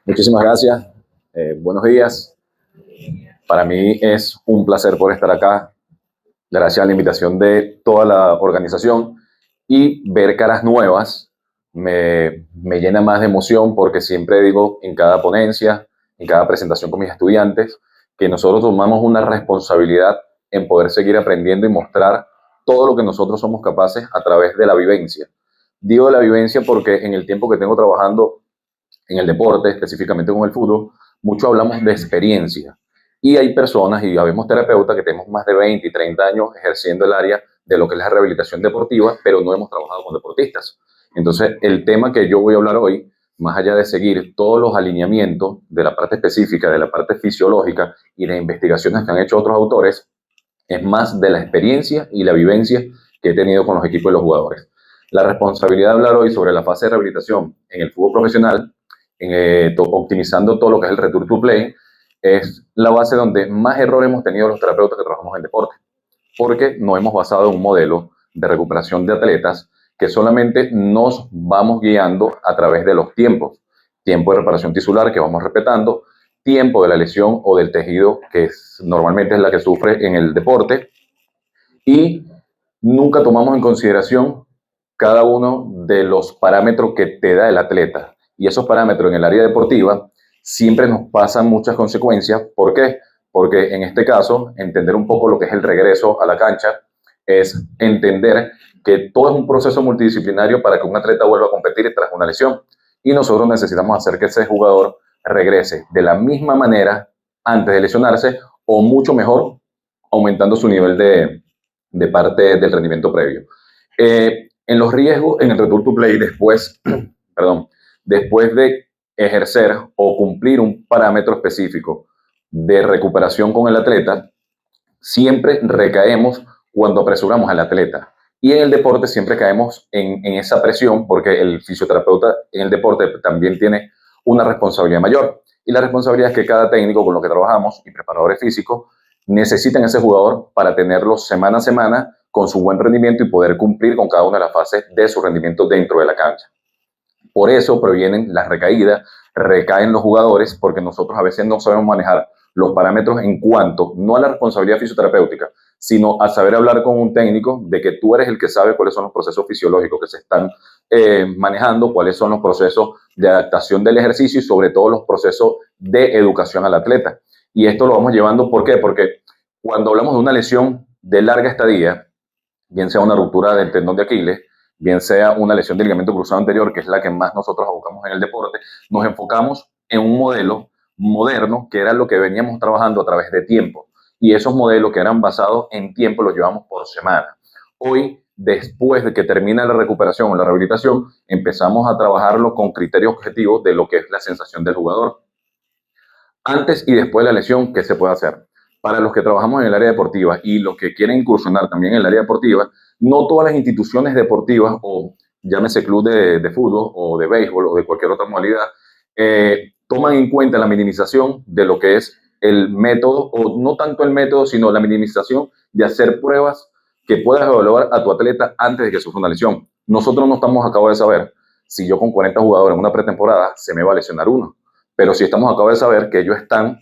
Muchísimas gracias. Buenos días. Para mí es un placer por estar acá, gracias a la invitación de toda la organización y ver caras nuevas me llena más de emoción porque siempre digo en cada ponencia, en cada presentación con mis estudiantes, que nosotros tomamos una responsabilidad en poder seguir aprendiendo y mostrar todo lo que nosotros somos capaces a través de la vivencia. Digo de la vivencia porque en el tiempo que tengo trabajando en el deporte, específicamente con el fútbol, mucho hablamos de experiencia. Y hay personas, y habemos terapeutas que tenemos más de 20 y 30 años ejerciendo el área de lo que es la rehabilitación deportiva, pero no hemos trabajado con deportistas. Entonces, el tema que yo voy a hablar hoy, más allá de seguir todos los alineamientos de la parte específica, de la parte fisiológica y de investigaciones que han hecho otros autores, es más de la experiencia y la vivencia que he tenido con los equipos y los jugadores. La responsabilidad de hablar hoy sobre la fase de rehabilitación en el fútbol profesional, optimizando todo lo que es el return to play, es la base donde más error hemos tenido los terapeutas que trabajamos en deporte, porque no hemos basado en un modelo de recuperación de atletas que solamente nos vamos guiando a través de los tiempos. Tiempo de reparación tisular que vamos respetando, tiempo de la lesión o del tejido normalmente es la que sufre en el deporte, y nunca tomamos en consideración cada uno de los parámetros que te da el atleta. Y esos parámetros en el área deportiva siempre nos pasan muchas consecuencias. ¿Por qué? Porque en este caso, entender un poco lo que es el regreso a la cancha es entender que todo es un proceso multidisciplinario para que un atleta vuelva a competir tras una lesión. Y nosotros necesitamos hacer que ese jugador regrese de la misma manera antes de lesionarse o mucho mejor, aumentando su nivel de parte del rendimiento previo. En los riesgos, en el return to play, después, perdón, después de ejercer o cumplir un parámetro específico de recuperación con el atleta, siempre recaemos cuando apresuramos al atleta. Y en el deporte siempre caemos en esa presión porque el fisioterapeuta en el deporte también tiene una responsabilidad mayor. Y la responsabilidad es que cada técnico con lo que trabajamos y preparadores físicos necesitan ese jugador para tenerlo semana a semana con su buen rendimiento y poder cumplir con cada una de las fases de su rendimiento dentro de la cancha. Por eso provienen las recaídas, recaen los jugadores, porque nosotros a veces no sabemos manejar los parámetros en cuanto, no a la responsabilidad fisioterapéutica, sino a saber hablar con un técnico de que tú eres el que sabe cuáles son los procesos fisiológicos que se están manejando, cuáles son los procesos de adaptación del ejercicio y sobre todo los procesos de educación al atleta. Y esto lo vamos llevando, ¿por qué? Porque cuando hablamos de una lesión de larga estadía, bien sea una ruptura del tendón de Aquiles, bien sea una lesión del ligamento cruzado anterior, que es la que más nosotros abocamos en el deporte, nos enfocamos en un modelo moderno que era lo que veníamos trabajando a través de tiempo. Y esos modelos que eran basados en tiempo los llevamos por semana. Hoy, después de que termina la recuperación o la rehabilitación, empezamos a trabajarlo con criterios objetivos de lo que es la sensación del jugador. Antes y después de la lesión, ¿qué se puede hacer? Para los que trabajamos en el área deportiva y los que quieren incursionar también en el área deportiva, no todas las instituciones deportivas, o llámese club de fútbol o de béisbol o de cualquier otra modalidad, toman en cuenta la minimización de lo que es el método, o no tanto el método, sino la minimización de hacer pruebas que puedas evaluar a tu atleta antes de que sufra una lesión. Nosotros no estamos acabo de saber si yo con 40 jugadores en una pretemporada se me va a lesionar uno, pero sí estamos acabo de saber que ellos están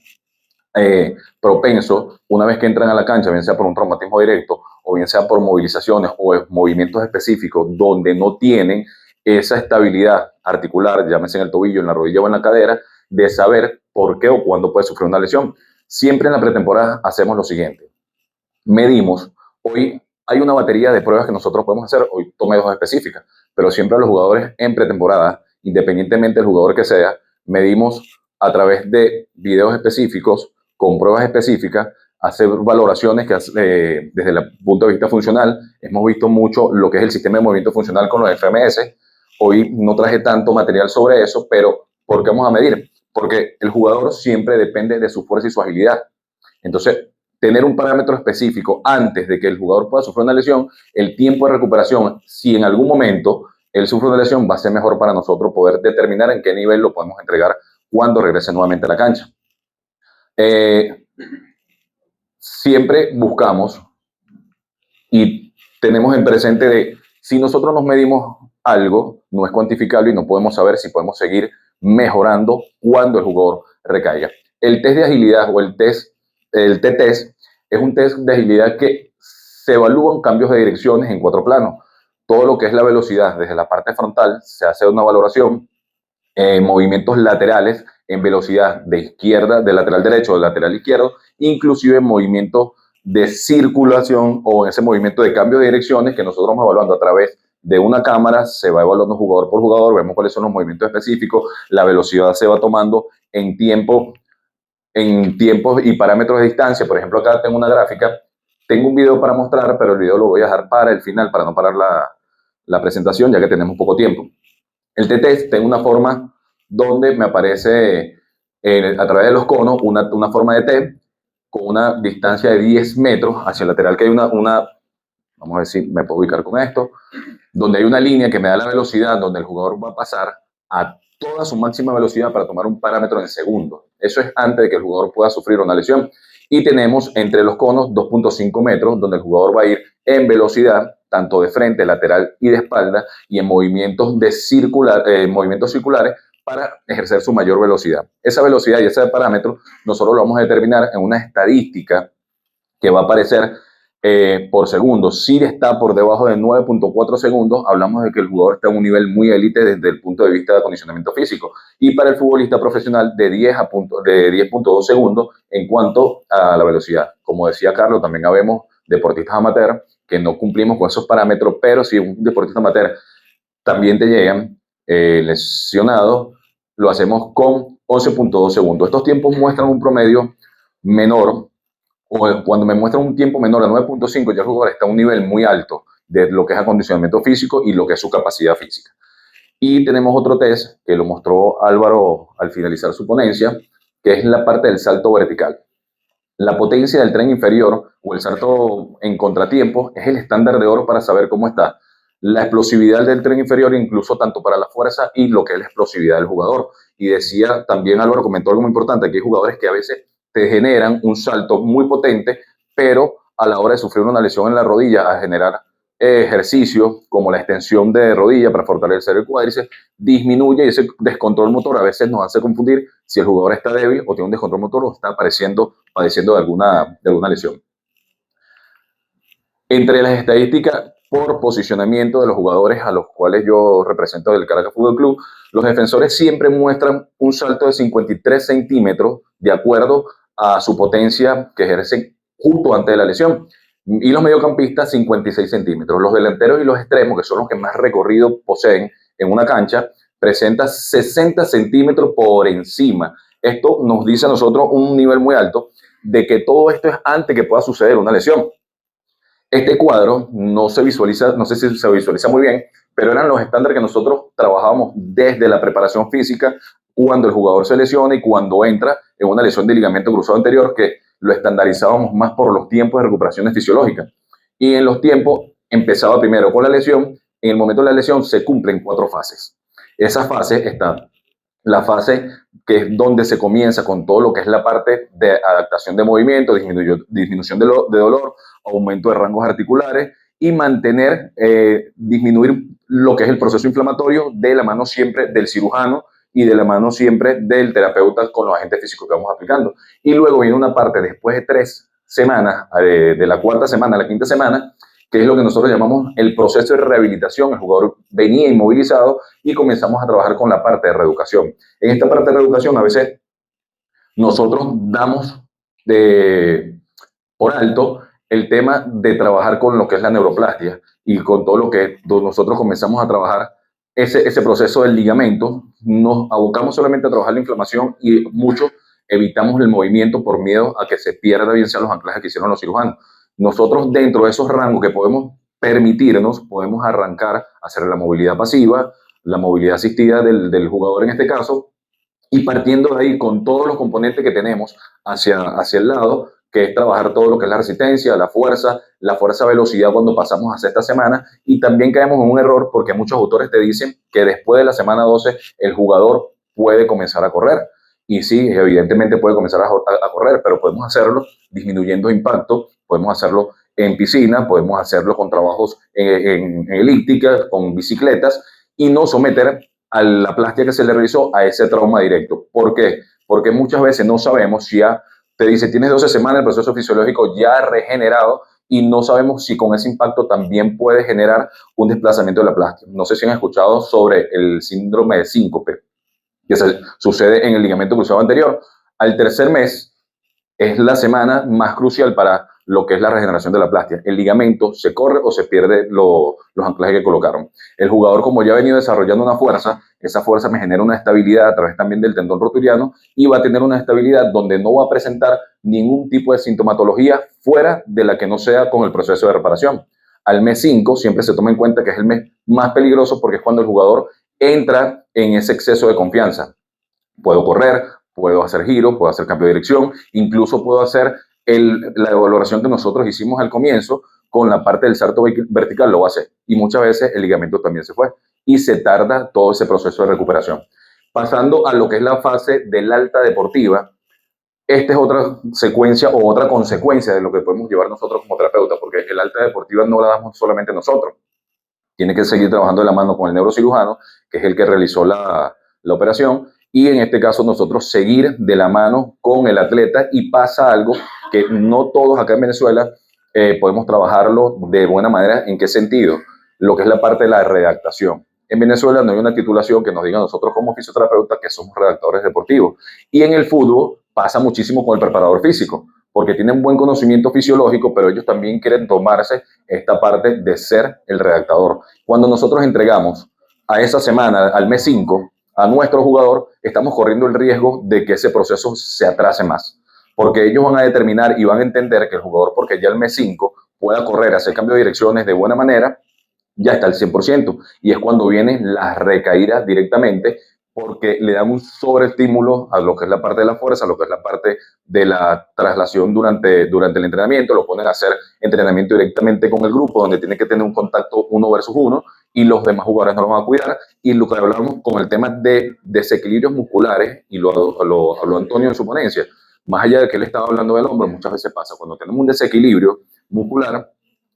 propensos, una vez que entran a la cancha, bien sea por un traumatismo directo o bien sea por movilizaciones o movimientos específicos donde no tienen esa estabilidad articular, llámese en el tobillo, en la rodilla o en la cadera, de saber por qué o cuándo puede sufrir una lesión. Siempre en la pretemporada hacemos lo siguiente: medimos. Hoy hay una batería de pruebas que nosotros podemos hacer, hoy tomé dos específicas, pero siempre a los jugadores en pretemporada, independientemente del jugador que sea, medimos a través de videos específicos, con pruebas específicas, hacer valoraciones que desde el punto de vista funcional, hemos visto mucho lo que es el sistema de movimiento funcional con los FMS. Hoy no traje tanto material sobre eso, pero ¿por qué vamos a medir? Porque el jugador siempre depende de su fuerza y su agilidad. Entonces, tener un parámetro específico antes de que el jugador pueda sufrir una lesión, el tiempo de recuperación, si en algún momento él sufre una lesión, va a ser mejor para nosotros poder determinar en qué nivel lo podemos entregar cuando regrese nuevamente a la cancha. Siempre buscamos y tenemos en presente de si nosotros nos medimos algo, no es cuantificable y no podemos saber si podemos seguir mejorando cuando el jugador recaiga. El test de agilidad o el T-test es un test de agilidad que se evalúan cambios de direcciones en 4 planos. Todo lo que es la velocidad desde la parte frontal se hace una valoración, movimientos laterales en velocidad de izquierda, de lateral derecho o de lateral izquierdo, inclusive movimientos de circulación o ese movimiento de cambio de direcciones que nosotros vamos evaluando a través de una cámara. Se va evaluando jugador por jugador, vemos cuáles son los movimientos específicos, la velocidad se va tomando en tiempos y parámetros de distancia. Por ejemplo, acá tengo una gráfica, tengo un video para mostrar, pero el video lo voy a dejar para el final, para no parar la presentación, ya que tenemos poco tiempo. El T-test tiene una forma donde me aparece a través de los conos una forma de T con una distancia de 10 metros hacia el lateral, que hay vamos a ver si me puedo ubicar con esto, donde hay una línea que me da la velocidad, donde el jugador va a pasar a toda su máxima velocidad para tomar un parámetro en segundos. Eso es antes de que el jugador pueda sufrir una lesión. Y tenemos entre los conos 2.5 metros, donde el jugador va a ir en velocidad, tanto de frente, lateral y de espalda, y en movimientos circulares para ejercer su mayor velocidad. Esa velocidad y ese parámetro nosotros lo vamos a determinar en una estadística que va a aparecer por segundo. Si está por debajo de 9.4 segundos, hablamos de que el jugador está a un nivel muy élite desde el punto de vista de acondicionamiento físico. Y para el futbolista profesional, de 10.2 segundos en cuanto a la velocidad. Como decía Carlos, también habemos deportistas amateur que no cumplimos con esos parámetros, pero si un deportista amateur también te llegan lesionados, lo hacemos con 11.2 segundos. Estos tiempos muestran un promedio menor, o cuando me muestran un tiempo menor a 9.5, ya el jugador está a un nivel muy alto de lo que es acondicionamiento físico y lo que es su capacidad física. Y tenemos otro test que lo mostró Álvaro al finalizar su ponencia, que es la parte del salto vertical. La potencia del tren inferior o el salto en contratiempo es el estándar de oro para saber cómo está la explosividad del tren inferior, incluso tanto para la fuerza y lo que es la explosividad del jugador. Y decía también, Álvaro comentó algo muy importante, que hay jugadores que a veces te generan un salto muy potente, pero a la hora de sufrir una lesión en la rodilla, a generar ejercicios como la extensión de rodilla para fortalecer el cuádriceps, disminuye, y ese descontrol motor a veces nos hace confundir si el jugador está débil o tiene un descontrol motor o está padeciendo de alguna lesión. Entre las estadísticas por posicionamiento de los jugadores a los cuales yo represento del Caracas Fútbol Club, los defensores siempre muestran un salto de 53 centímetros de acuerdo a su potencia que ejercen justo antes de la lesión. Y los mediocampistas 56 centímetros. Los delanteros y los extremos, que son los que más recorrido poseen en una cancha, presentan 60 centímetros por encima. Esto nos dice a nosotros un nivel muy alto de que todo esto es antes que pueda suceder una lesión. Este cuadro no se visualiza, no sé si se visualiza muy bien, pero eran los estándares que nosotros trabajábamos desde la preparación física cuando el jugador se lesiona y cuando entra en una lesión de ligamento cruzado anterior, que lo estandarizábamos más por los tiempos de recuperaciones fisiológicas. Y en los tiempos empezaba primero con la lesión. En el momento de la lesión se cumplen 4 fases. Esas fases están la fase que es donde se comienza con todo lo que es la parte de adaptación de movimiento, disminución de dolor, aumento de rangos articulares y disminuir lo que es el proceso inflamatorio de la mano siempre del cirujano y de la mano siempre del terapeuta con los agentes físicos que vamos aplicando. Y luego viene una parte después de 3 semanas, de la 4ª semana a la 5ª semana, que es lo que nosotros llamamos el proceso de rehabilitación. El jugador venía inmovilizado y comenzamos a trabajar con la parte de reeducación. En esta parte de reeducación a veces nosotros damos por alto el tema de trabajar con lo que es la neuroplastia y con todo lo que nosotros comenzamos a trabajar ese proceso del ligamento. Nos abocamos solamente a trabajar la inflamación y mucho evitamos el movimiento por miedo a que se pierda bien sean los anclajes que hicieron los cirujanos. Nosotros dentro de esos rangos que podemos permitirnos, podemos arrancar a hacer la movilidad pasiva, la movilidad asistida del jugador en este caso, y partiendo de ahí con todos los componentes que tenemos hacia el lado, que es trabajar todo lo que es la resistencia, la fuerza velocidad cuando pasamos a 6ª semana. Y también caemos en un error porque muchos autores te dicen que después de la semana 12 el jugador puede comenzar a correr. Y sí, evidentemente puede comenzar a correr, pero podemos hacerlo disminuyendo impacto, podemos hacerlo en piscina, podemos hacerlo con trabajos en elíptica, con bicicletas, y no someter a la plástica que se le realizó a ese trauma directo. ¿Por qué? Porque muchas veces no sabemos si ya te dice tienes 12 semanas, el proceso fisiológico ya ha regenerado y no sabemos si con ese impacto también puede generar un desplazamiento de la plástica. No sé si han escuchado sobre el síndrome de síncope, que sucede en el ligamento cruzado anterior. Al tercer mes es la semana más crucial para lo que es la regeneración de la plástica. El ligamento se corre o se pierde los anclajes que colocaron. El jugador, como ya ha venido desarrollando una fuerza, esa fuerza me genera una estabilidad a través también del tendón roturiano y va a tener una estabilidad donde no va a presentar ningún tipo de sintomatología fuera de la que no sea con el proceso de reparación. Al mes 5 siempre se toma en cuenta que es el mes más peligroso porque es cuando el jugador entra en ese exceso de confianza. Puedo correr, puedo hacer giro, puedo hacer cambio de dirección, incluso puedo hacer la valoración que nosotros hicimos al comienzo con la parte del salto vertical, lo va a hacer. Y muchas veces el ligamento también se fue y se tarda todo ese proceso de recuperación. Pasando a lo que es la fase del alta deportiva, esta es otra secuencia o otra consecuencia de lo que podemos llevar nosotros como terapeutas, porque el alta deportiva no la damos solamente nosotros. Tiene que seguir trabajando de la mano con el neurocirujano, que es el que realizó la operación, y en este caso nosotros seguir de la mano con el atleta y pasa algo que no todos acá en Venezuela podemos trabajarlo de buena manera. ¿En qué sentido? Lo que es la parte de la redactación. En Venezuela no hay una titulación que nos diga a nosotros como fisioterapeutas que somos redactores deportivos. Y en el fútbol pasa muchísimo con el preparador físico, porque tienen buen conocimiento fisiológico, pero ellos también quieren tomarse esta parte de ser el redactador. Cuando nosotros entregamos a esa semana, al mes 5, a nuestro jugador, estamos corriendo el riesgo de que ese proceso se atrase más, porque ellos van a determinar y van a entender que el jugador, porque ya el mes 5 pueda correr, hacer cambio de direcciones de buena manera, ya está al 100%. Y es cuando vienen las recaídas directamente, porque le dan un sobreestímulo a lo que es la parte de la fuerza, a lo que es la parte de la traslación durante el entrenamiento, lo ponen a hacer entrenamiento directamente con el grupo, donde tiene que tener un contacto 1 versus 1 y los demás jugadores no lo van a cuidar. Y lo que hablamos con el tema de desequilibrios musculares, y lo habló Antonio en su ponencia, más allá de que él estaba hablando del hombro, muchas veces pasa, cuando tenemos un desequilibrio muscular,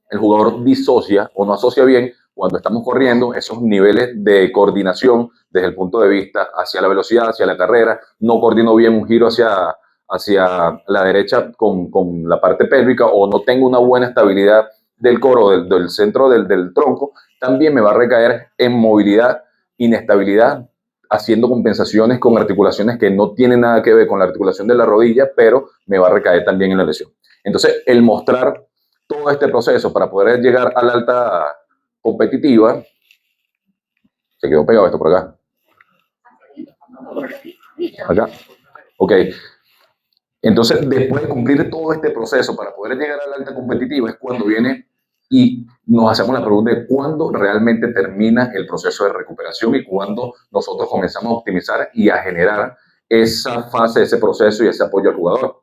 el jugador disocia o no asocia bien cuando estamos corriendo esos niveles de coordinación desde el punto de vista hacia la velocidad, hacia la carrera, no coordino bien un giro hacia la derecha con la parte pélvica o no tengo una buena estabilidad del core, del centro del tronco, también me va a recaer en movilidad, inestabilidad, haciendo compensaciones con articulaciones que no tienen nada que ver con la articulación de la rodilla, pero me va a recaer también en la lesión. Entonces, el mostrar todo este proceso para poder llegar a la alta competitiva, se quedó pegado esto por acá. Acá. Ok. Entonces, después de cumplir todo este proceso para poder llegar a la alta competitiva, es cuando viene y nos hacemos la pregunta de cuándo realmente termina el proceso de recuperación y cuándo nosotros comenzamos a optimizar y a generar esa fase, ese proceso y ese apoyo al jugador.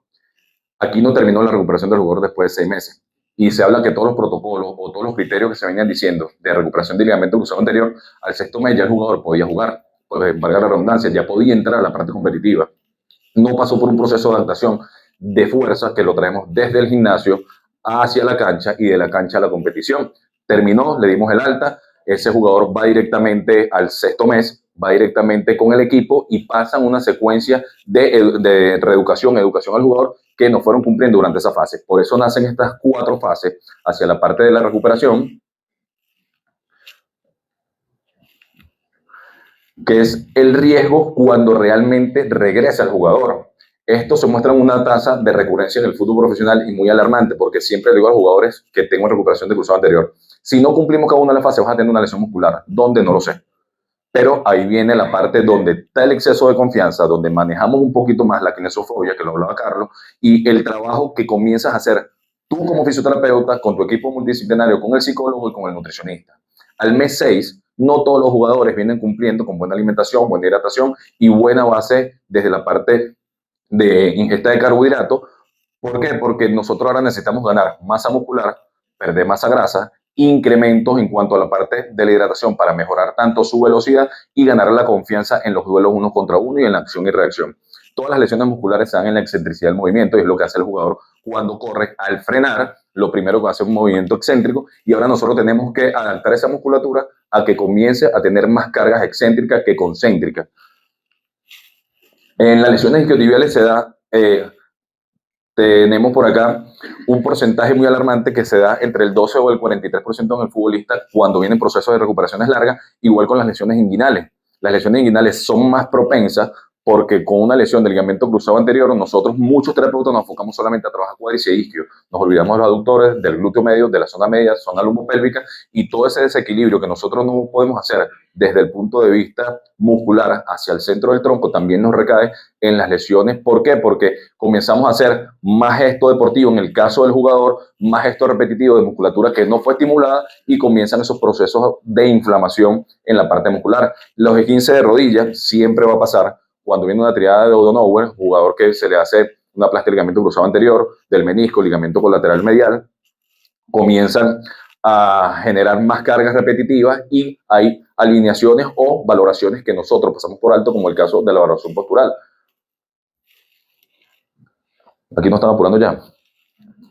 Aquí no terminó la recuperación del jugador después de 6 meses. Y se habla que todos los protocolos o todos los criterios que se venían diciendo de recuperación de ligamento cruzado anterior, al 6.º mes ya el jugador podía jugar, pues, valga la redundancia, ya podía entrar a la parte competitiva. No pasó por un proceso de adaptación de fuerza que lo traemos desde el gimnasio hacia la cancha y de la cancha a la competición. Terminó, le dimos el alta, ese jugador va directamente al 6.º mes, va directamente con el equipo y pasan una secuencia de reeducación, educación al jugador que no fueron cumpliendo durante esa fase. Por eso nacen estas 4 fases hacia la parte de la recuperación, que es el riesgo cuando realmente regresa el jugador. Esto se muestra en una tasa de recurrencia en el fútbol profesional y muy alarmante, porque siempre le digo a los jugadores que tengo recuperación de cruzado anterior, si no cumplimos cada una de las fases vas a tener una lesión muscular. ¿Dónde? No lo sé. Pero ahí viene la parte donde está el exceso de confianza, donde manejamos un poquito más la kinesiofobia, que lo hablaba Carlos, y el trabajo que comienzas a hacer tú como fisioterapeuta, con tu equipo multidisciplinario, con el psicólogo y con el nutricionista. Al mes 6, no todos los jugadores vienen cumpliendo con buena alimentación, buena hidratación y buena base desde la parte de ingesta de carbohidratos. ¿Por qué? Porque nosotros ahora necesitamos ganar masa muscular, perder masa grasa, incrementos en cuanto a la parte de la hidratación para mejorar tanto su velocidad y ganar la confianza en los duelos 1 contra 1 y en la acción y reacción. Todas las lesiones musculares se dan en la excentricidad del movimiento y es lo que hace el jugador cuando corre. Al frenar, lo primero que hace es un movimiento excéntrico y ahora nosotros tenemos que adaptar esa musculatura a que comience a tener más cargas excéntricas que concéntricas. En las lesiones isquiotibiales se da, tenemos por acá un porcentaje muy alarmante que se da entre el 12 o el 43% en el futbolista cuando vienen procesos de recuperaciones largas, igual con las lesiones inguinales. Las lesiones inguinales son más propensas porque con una lesión del ligamento cruzado anterior, nosotros, muchos terapeutas, nos enfocamos solamente a trabajar cuádriceps e isquio. Nos olvidamos de los aductores, del glúteo medio, de la zona media, zona lumbopélvica, y todo ese desequilibrio que nosotros no podemos hacer desde el punto de vista muscular hacia el centro del tronco también nos recae en las lesiones. ¿Por qué? Porque comenzamos a hacer más gesto deportivo en el caso del jugador, más gesto repetitivo de musculatura que no fue estimulada y comienzan esos procesos de inflamación en la parte muscular. Los esguinces de rodilla siempre va a pasar cuando viene una triada de O'Donoghue, jugador que se le hace una plástica del ligamento cruzado anterior, del menisco, ligamento colateral medial, comienzan a generar más cargas repetitivas y hay alineaciones o valoraciones que nosotros pasamos por alto, como el caso de la valoración postural. Aquí nos estamos apurando ya.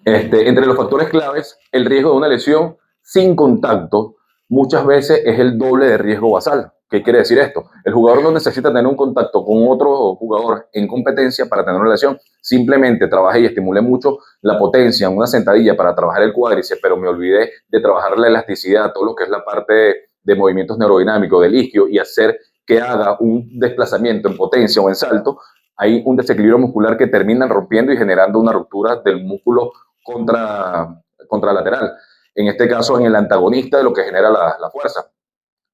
Entre los factores claves, el riesgo de una lesión sin contacto muchas veces es el doble de riesgo basal. ¿Qué quiere decir esto? El jugador no necesita tener un contacto con otro jugador en competencia para tener una lesión. Simplemente trabajé y estimulé mucho la potencia en una sentadilla para trabajar el cuádriceps, pero me olvidé de trabajar la elasticidad, todo lo que es la parte de movimientos neurodinámicos del isquio y hacer que haga un desplazamiento en potencia o en salto. Hay un desequilibrio muscular que termina rompiendo y generando una ruptura del músculo contralateral. En este caso, en el antagonista de lo que genera la fuerza.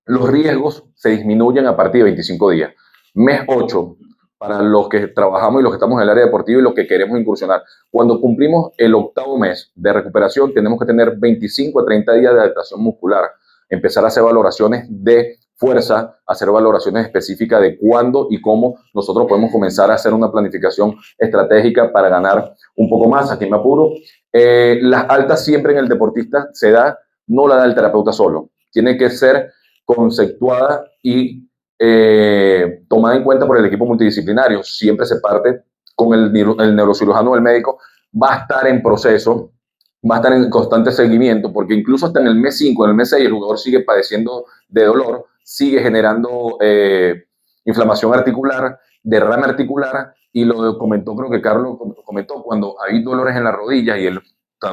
Los riesgos se disminuyen a partir de 25 días. Mes 8, para los que trabajamos y los que estamos en el área deportiva y los que queremos incursionar. Cuando cumplimos el 8º mes de recuperación, tenemos que tener 25 a 30 días de adaptación muscular. Empezar a hacer valoraciones de fuerza, hacer valoraciones específicas de cuándo y cómo nosotros podemos comenzar a hacer una planificación estratégica para ganar un poco más. Aquí me apuro. Las altas siempre en el deportista se da, no la da el terapeuta solo. Tiene que ser conceptuada y tomada en cuenta por el equipo multidisciplinario. Siempre se parte con el neurocirujano o el médico, va a estar en proceso, va a estar en constante seguimiento, porque incluso hasta en el mes 5, en el mes 6, el jugador sigue padeciendo de dolor, sigue generando inflamación articular, derrame articular, y lo comentó, creo que Carlos comentó, cuando hay dolores en las rodillas y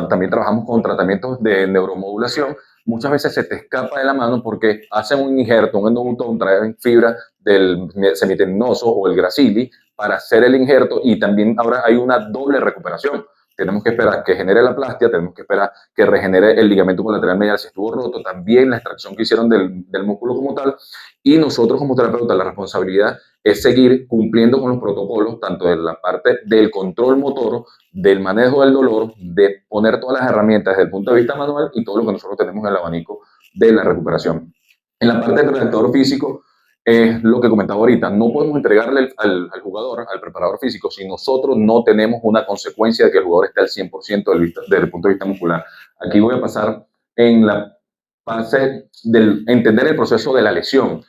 también trabajamos con tratamientos de neuromodulación, muchas veces se te escapa de la mano porque hacen un injerto, un endobutón, traen fibra del semitendinoso o el gracili para hacer el injerto y también ahora hay una doble recuperación. Tenemos que esperar que genere la plastia, tenemos que esperar que regenere el ligamento colateral medial si estuvo roto, también la extracción que hicieron del músculo como tal. Y nosotros como terapeutas la responsabilidad es seguir cumpliendo con los protocolos, tanto de la parte del control motor, del manejo del dolor, de poner todas las herramientas desde el punto de vista manual y todo lo que nosotros tenemos en el abanico de la recuperación. En la parte del redactor físico, es lo que comentaba ahorita, no podemos entregarle al jugador, al preparador físico, si nosotros no tenemos una consecuencia de que el jugador esté al 100% desde el punto de vista muscular. Aquí voy a pasar en la fase del entender el proceso de la lesión.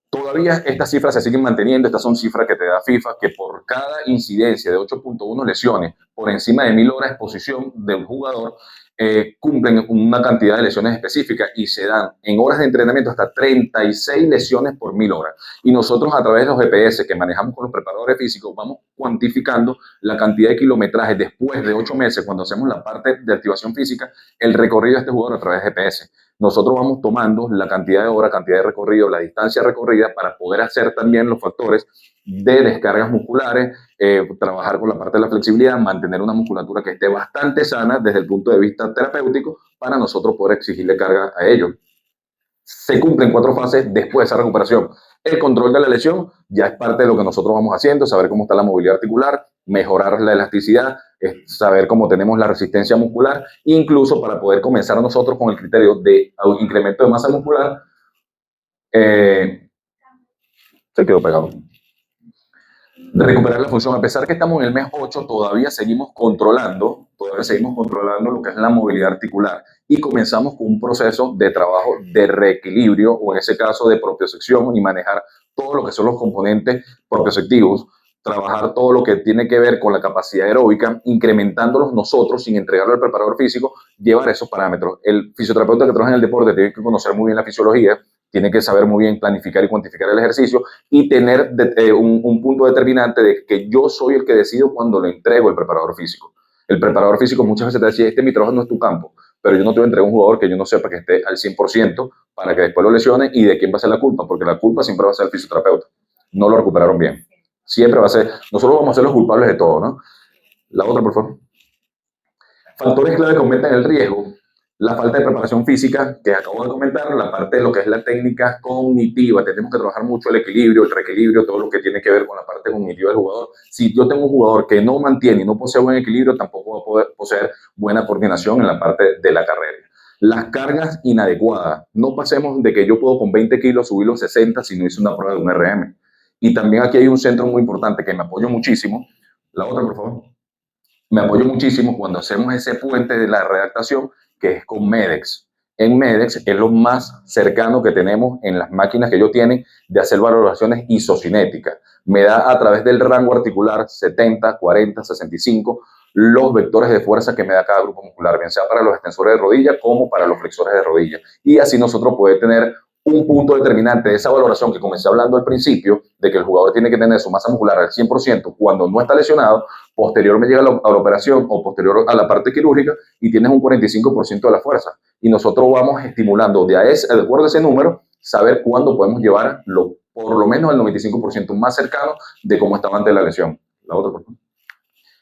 Todavía estas cifras se siguen manteniendo, estas son cifras que te da FIFA, que por cada incidencia de 8.1 lesiones por encima de 1000 horas de exposición del jugador, cumplen una cantidad de lesiones específicas y se dan en horas de entrenamiento hasta 36 lesiones por 1000 horas. Y nosotros a través de los GPS que manejamos con los preparadores físicos vamos cuantificando la cantidad de kilometraje después de 8 meses, cuando hacemos la parte de activación física, el recorrido de este jugador a través de GPS. Nosotros vamos tomando la cantidad de horas, cantidad de recorrido, la distancia recorrida para poder hacer también los factores de descargas musculares, trabajar con la parte de la flexibilidad, mantener una musculatura que esté bastante sana desde el punto de vista terapéutico para nosotros poder exigirle carga a ellos. Se cumplen 4 fases después de esa recuperación. El control de la lesión ya es parte de lo que nosotros vamos haciendo, saber cómo está la movilidad articular, mejorar la elasticidad, saber cómo tenemos la resistencia muscular, incluso para poder comenzar nosotros con el criterio de incremento de masa muscular. Se quedó pegado. De recuperar la función, a pesar que estamos en el mes 8, todavía seguimos controlando lo que es la movilidad articular y comenzamos con un proceso de trabajo de reequilibrio o en ese caso de propiocepción y manejar todo lo que son los componentes propioceptivos, trabajar todo lo que tiene que ver con la capacidad aeróbica, incrementándolos nosotros sin entregarlo al preparador físico, llevar esos parámetros. El fisioterapeuta que trabaja en el deporte tiene que conocer muy bien la fisiología, tiene que saber muy bien planificar y cuantificar el ejercicio y tener un punto determinante de que yo soy el que decido cuando le entrego el preparador físico. El preparador físico muchas veces te decía, mi trabajo no es tu campo, pero yo no te voy a entregar un jugador que yo no sepa que esté al 100% para que después lo lesione y de quién va a ser la culpa, porque la culpa siempre va a ser el fisioterapeuta. No lo recuperaron bien. Siempre va a ser, nosotros vamos a ser los culpables de todo, ¿no? La otra, por favor. Factores clave que aumentan el riesgo: la falta de preparación física, que acabo de comentar, la parte de lo que es la técnica cognitiva. Tenemos que trabajar mucho el equilibrio, el reequilibrio, todo lo que tiene que ver con la parte cognitiva del jugador. Si yo tengo un jugador que no mantiene y no posee buen equilibrio, tampoco va a poder poseer buena coordinación en la parte de la carrera. Las cargas inadecuadas. No pasemos de que yo puedo con 20 kilos subir los 60 si no hice una prueba de un RM. Y también aquí hay un centro muy importante que me apoyo muchísimo. La otra, por favor. Me apoyo muchísimo cuando hacemos ese puente de la redactación, que es con MEDEX. En MEDEX es lo más cercano que tenemos en las máquinas que ellos tienen de hacer valoraciones isocinéticas. Me da a través del rango articular 70, 40, 65 los vectores de fuerza que me da cada grupo muscular, bien sea para los extensores de rodilla como para los flexores de rodilla. Y así nosotros podemos tener un punto determinante de esa valoración que comencé hablando al principio, de que el jugador tiene que tener su masa muscular al 100% cuando no está lesionado, posterior me llega a la operación o posterior a la parte quirúrgica y tienes un 45% de la fuerza. Y nosotros vamos estimulando de acuerdo a ese número, saber cuándo podemos llevarlo por lo menos al 95% más cercano de cómo estaba antes de la lesión. La otra, por favor.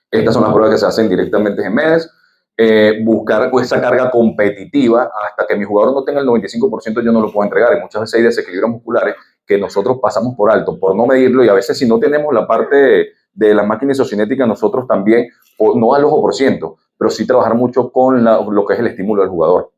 Estas son las pruebas que se hacen directamente en MEDES. Buscar esa carga competitiva hasta que mi jugador no tenga el 95%, yo no lo puedo entregar. Y muchas veces hay desequilibrios musculares que nosotros pasamos por alto, por no medirlo, y a veces si no tenemos la parte de la máquina isocinética, nosotros también, no al ojo por ciento, pero sí trabajar mucho con lo que es el estímulo del jugador.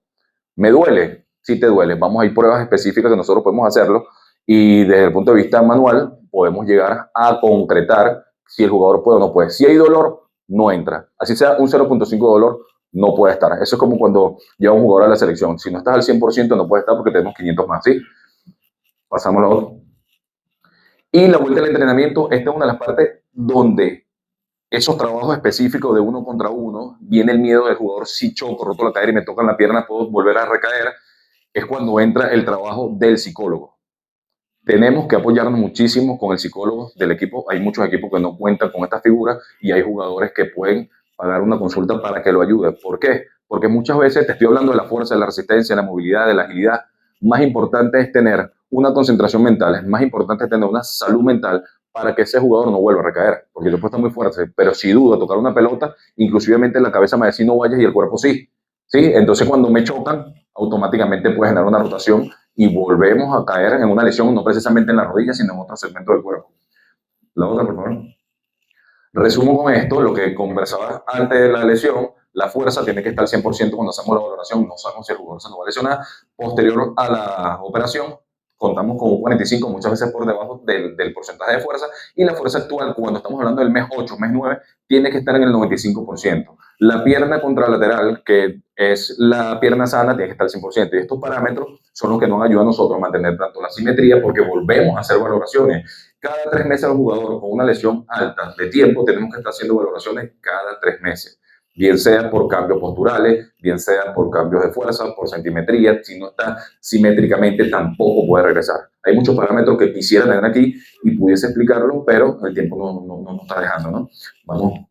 ¿Me duele? Sí te duele. Vamos a ir pruebas específicas que nosotros podemos hacerlo y desde el punto de vista manual podemos llegar a concretar si el jugador puede o no puede. Si hay dolor, no entra. Así sea un 0.5 de dolor, no puede estar. Eso es como cuando lleva un jugador a la selección. Si no estás al 100%, no puede estar porque tenemos 500 más, ¿sí? Pasamos a la otra. Y la vuelta al entrenamiento, esta es una de las partes donde esos trabajos específicos de uno contra uno, viene el miedo del jugador, si choco, roto la cadera y me tocan la pierna, puedo volver a recaer, es cuando entra el trabajo del psicólogo. Tenemos que apoyarnos muchísimo con el psicólogo del equipo. Hay muchos equipos que no cuentan con esta figura y hay jugadores que pueden pagar una consulta para que lo ayude. ¿Por qué? Porque muchas veces te estoy hablando de la fuerza, de la resistencia, de la movilidad, de la agilidad. Más importante es tener una concentración mental, es más importante tener una salud mental para que ese jugador no vuelva a recaer. Porque yo puedo estar muy fuerte, pero si dudo tocar una pelota, inclusivemente la cabeza me dice no vayas y el cuerpo sí. ¿Sí? Entonces cuando me chocan, automáticamente puede generar una rotación y volvemos a caer en una lesión, no precisamente en la rodilla, sino en otro segmento del cuerpo. La otra, por favor. Resumo con esto lo que conversaba antes de la lesión. La fuerza tiene que estar al 100% cuando hacemos la valoración. No sabemos si el jugador se nos va a lesionar. Posterior a la operación, contamos con un 45, muchas veces por debajo del porcentaje de fuerza. Y la fuerza actual, cuando estamos hablando del mes 8, mes 9, tiene que estar en el 95%. La pierna contralateral, que es la pierna sana, tiene que estar al 100%. Y estos parámetros son los que nos ayudan a nosotros a mantener tanto la simetría, porque volvemos a hacer valoraciones. Cada 3 meses al jugador con una lesión alta de tiempo tenemos que estar haciendo valoraciones cada 3 meses. Bien sea por cambios posturales, bien sea por cambios de fuerza, por centimetría. Si no está simétricamente, tampoco puede regresar. Hay muchos parámetros que quisiera tener aquí y pudiese explicarlo, pero el tiempo no nos está dejando, ¿no? Vamos.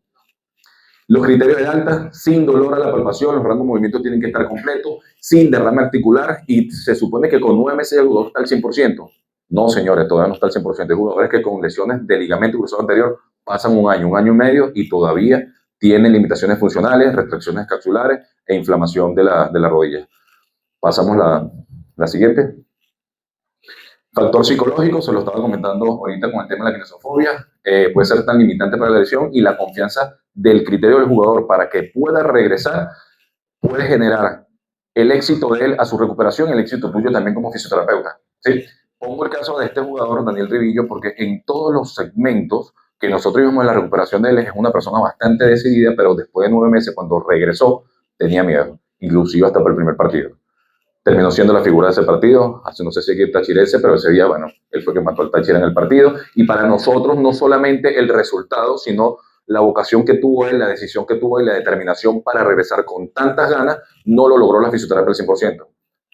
Los criterios de alta: sin dolor a la palpación, los rangos de movimiento tienen que estar completos, sin derrame articular, y se supone que con 9 meses el jugador está al 100%. No, señores, todavía no está al 100%. Hay jugadores que con lesiones de ligamento cruzado anterior pasan un año y medio y todavía tienen limitaciones funcionales, restricciones capsulares e inflamación de la rodilla. Pasamos la siguiente. Factor psicológico, se lo estaba comentando ahorita con el tema de la kinesofobia, puede ser tan limitante para la lesión, y la confianza del criterio del jugador para que pueda regresar puede generar el éxito de él a su recuperación y el éxito tuyo también como fisioterapeuta. ¿Sí? Pongo el caso de este jugador, Daniel Rivillo, porque en todos los segmentos que nosotros vimos en la recuperación de él, es una persona bastante decidida, pero después de 9 meses, cuando regresó, tenía miedo, inclusive hasta para el primer partido. Terminó siendo la figura de ese partido. No sé si hay que Táchira ese, pero ese día, bueno, él fue quien mató al Táchira en el partido. Y para nosotros, no solamente el resultado, sino la vocación que tuvo él, la decisión que tuvo y la determinación para regresar con tantas ganas, no lo logró la fisioterapia al 100%.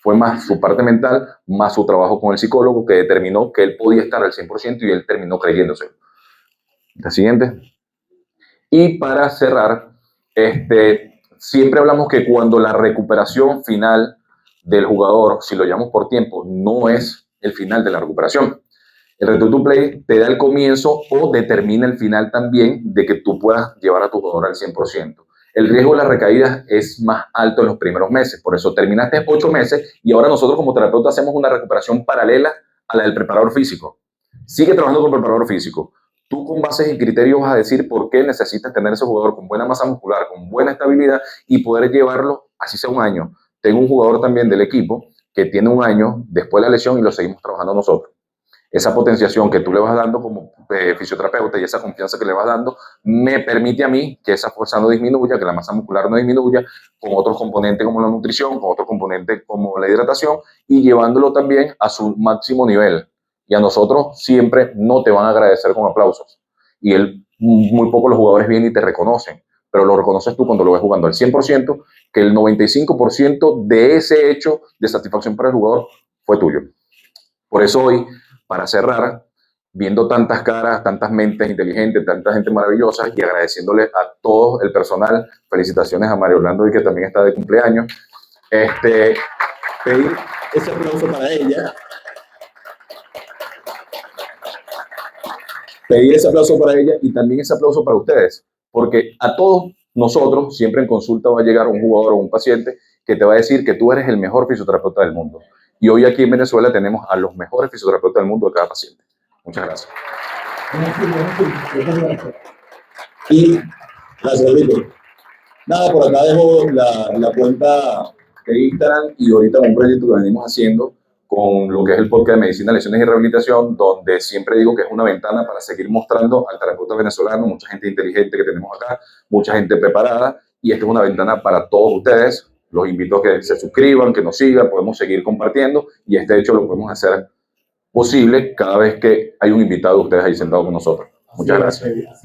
Fue más su parte mental, más su trabajo con el psicólogo que determinó que él podía estar al 100% y él terminó creyéndose. La siguiente. Y para cerrar, siempre hablamos que cuando la recuperación final del jugador, si lo llamamos por tiempo, no es el final de la recuperación. El Return to Play te da el comienzo o determina el final también de que tú puedas llevar a tu jugador al 100%. El riesgo de las recaídas es más alto en los primeros meses, por eso terminaste 8 meses y ahora nosotros como terapeuta hacemos una recuperación paralela a la del preparador físico. Sigue trabajando con el preparador físico. Tú con bases y criterios vas a decir por qué necesitas tener ese jugador con buena masa muscular, con buena estabilidad y poder llevarlo así sea un año. Tengo un jugador también del equipo que tiene un año después de la lesión y lo seguimos trabajando nosotros. Esa potenciación que tú le vas dando como fisioterapeuta y esa confianza que le vas dando me permite a mí que esa fuerza no disminuya, que la masa muscular no disminuya, con otros componentes como la nutrición, con otros componentes como la hidratación y llevándolo también a su máximo nivel. Y a nosotros siempre no te van a agradecer con aplausos. Y muy pocos los jugadores vienen y te reconocen, pero lo reconoces tú cuando lo ves jugando al 100%, que el 95% de ese hecho de satisfacción para el jugador fue tuyo. Por eso hoy, para cerrar, viendo tantas caras, tantas mentes inteligentes, tanta gente maravillosa y agradeciéndole a todo el personal, felicitaciones a María Orlando y que también está de cumpleaños, pedir ese aplauso para ella. Pedir ese aplauso para ella y también ese aplauso para ustedes, porque a todos nosotros siempre en consulta va a llegar un jugador o un paciente que te va a decir que tú eres el mejor fisioterapeuta del mundo. Y hoy aquí en Venezuela tenemos a los mejores fisioterapeutas del mundo de cada paciente. Muchas gracias. Y gracias, Víctor. Nada, por acá dejo la cuenta de Instagram y ahorita un proyecto que venimos haciendo con lo que es el podcast de Medicina, Lesiones y Rehabilitación, donde siempre digo que es una ventana para seguir mostrando al terapeuta venezolano, mucha gente inteligente que tenemos acá, mucha gente preparada, y esta es una ventana para todos ustedes. Los invito a que se suscriban, que nos sigan, podemos seguir compartiendo, y este hecho lo podemos hacer posible cada vez que hay un invitado de ustedes ahí sentado con nosotros. Muchas gracias.